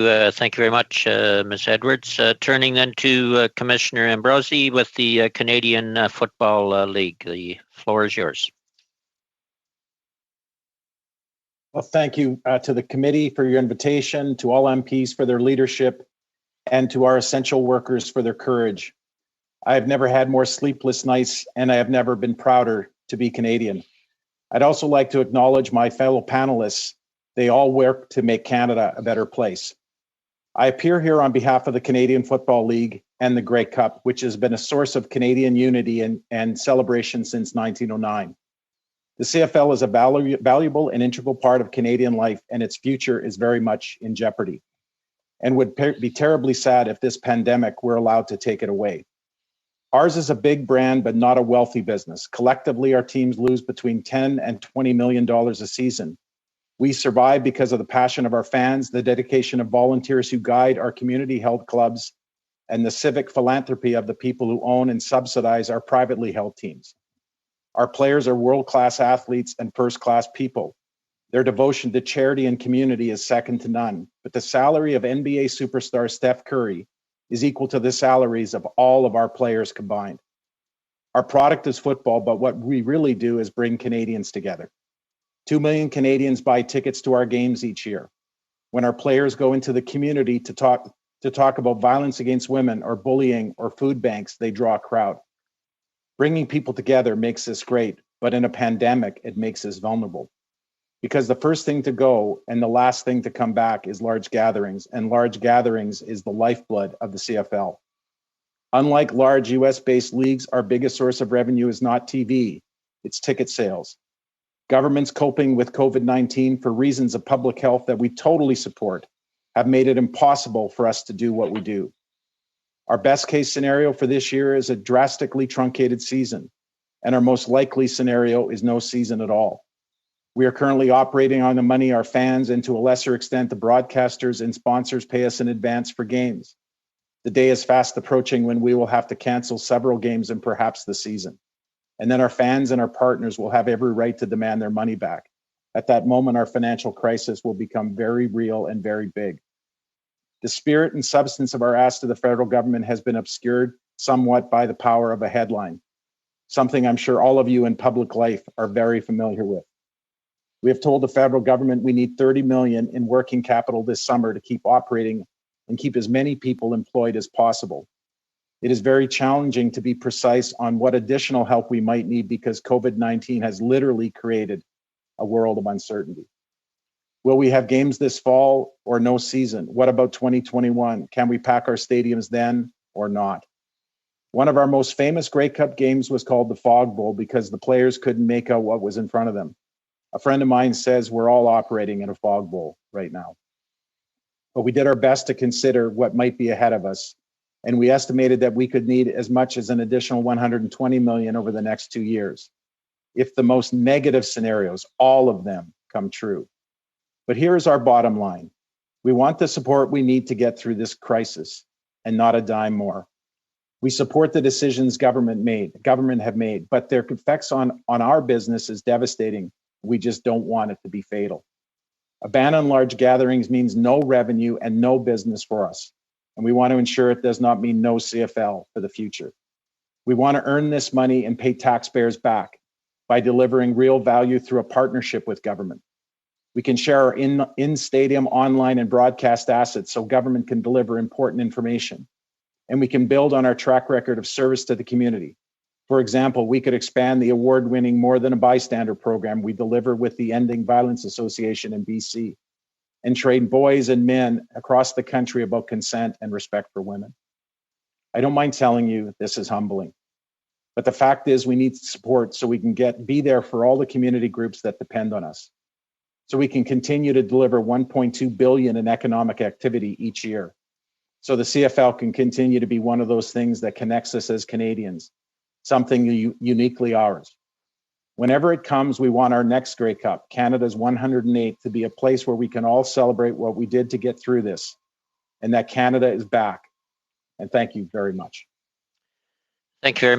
Thank you very much, Ms. Edwards. Turning then to Commissioner Ambrosi with the Canadian Football League. The floor is yours. Well, thank you to the committee for your invitation, to all MPs for their leadership, and to our essential workers for their courage. I have never had more sleepless nights, and I have never been prouder to be Canadian. I'd also like to acknowledge my fellow panelists. They all work to make Canada a better place. I appear here on behalf of the Canadian Football League and the Grey Cup, which has been a source of Canadian unity and celebration since 1909. The CFL is a valuable and integral part of Canadian life, and its future is very much in jeopardy, and would be terribly sad if this pandemic were allowed to take it away. Ours is a big brand, but not a wealthy business. Collectively, our teams lose between $10 and $20 million a season. We survive because of the passion of our fans, the dedication of volunteers who guide our community-held clubs, and the civic philanthropy of the people who own and subsidize our privately held teams. Our players are world-class athletes and first-class people. Their devotion to charity and community is second to none, but the salary of NBA superstar Steph Curry is equal to the salaries of all of our players combined. Our product is football, but what we really do is bring Canadians together. 2 million Canadians buy tickets to our games each year. When our players go into the community to talk about violence against women or bullying or food banks, they draw a crowd. Bringing people together makes this great, but in a pandemic, it makes us vulnerable. Because the first thing to go and the last thing to come back is large gatherings, and large gatherings is the lifeblood of the CFL. Unlike large US-based leagues, our biggest source of revenue is not TV, it's ticket sales. Governments coping with COVID-19 for reasons of public health that we totally support have made it impossible for us to do what we do. Our best case scenario for this year is a drastically truncated season, and our most likely scenario is no season at all. We are currently operating on the money our fans and to a lesser extent the broadcasters and sponsors pay us in advance for games. The day is fast approaching when we will have to cancel several games and perhaps the season. And then our fans and our partners will have every right to demand their money back. At that moment, our financial crisis will become very real and very big. The spirit and substance of our ask to the federal government has been obscured somewhat by the power of a headline, something I'm sure all of you in public life are very familiar with. We have told the federal government we need $30 million in working capital this summer to keep operating and keep as many people employed as possible. It is very challenging to be precise on what additional help we might need because COVID-19 has literally created a world of uncertainty. Will we have games this fall or no season? What about 2021? Can we pack our stadiums then or not? One of our most famous Grey Cup games was called the Fog Bowl because the players couldn't make out what was in front of them. A friend of mine says we're all operating in a fog bowl right now. But we did our best to consider what might be ahead of us, and we estimated that we could need as much as an additional $120 million over the next 2 years, if the most negative scenarios, all of them, come true. But here's our bottom line. We want the support we need to get through this crisis, and not a dime more. We support the decisions government have made, but their effects on our business is devastating. We just don't want it to be fatal. A ban on large gatherings means no revenue and no business for us. And we want to ensure it does not mean no CFL for the future. We want to earn this money and pay taxpayers back by delivering real value through a partnership with government. We can share our in-stadium, online, and broadcast assets so government can deliver important information. And we can build on our track record of service to the community. For example, we could expand the award-winning More Than a Bystander program we deliver with the Ending Violence Association in BC, and train boys and men across the country about consent and respect for women. I don't mind telling you this is humbling, but the fact is we need support so we can be there for all the community groups that depend on us, so we can continue to deliver $1.2 billion in economic activity each year, so the CFL can continue to be one of those things that connects us as Canadians, something uniquely ours. Whenever it comes, we want our next Grey Cup, Canada's 108th, to be a place where we can all celebrate what we did to get through this, and that Canada is back. And thank you very much. Thank you very much.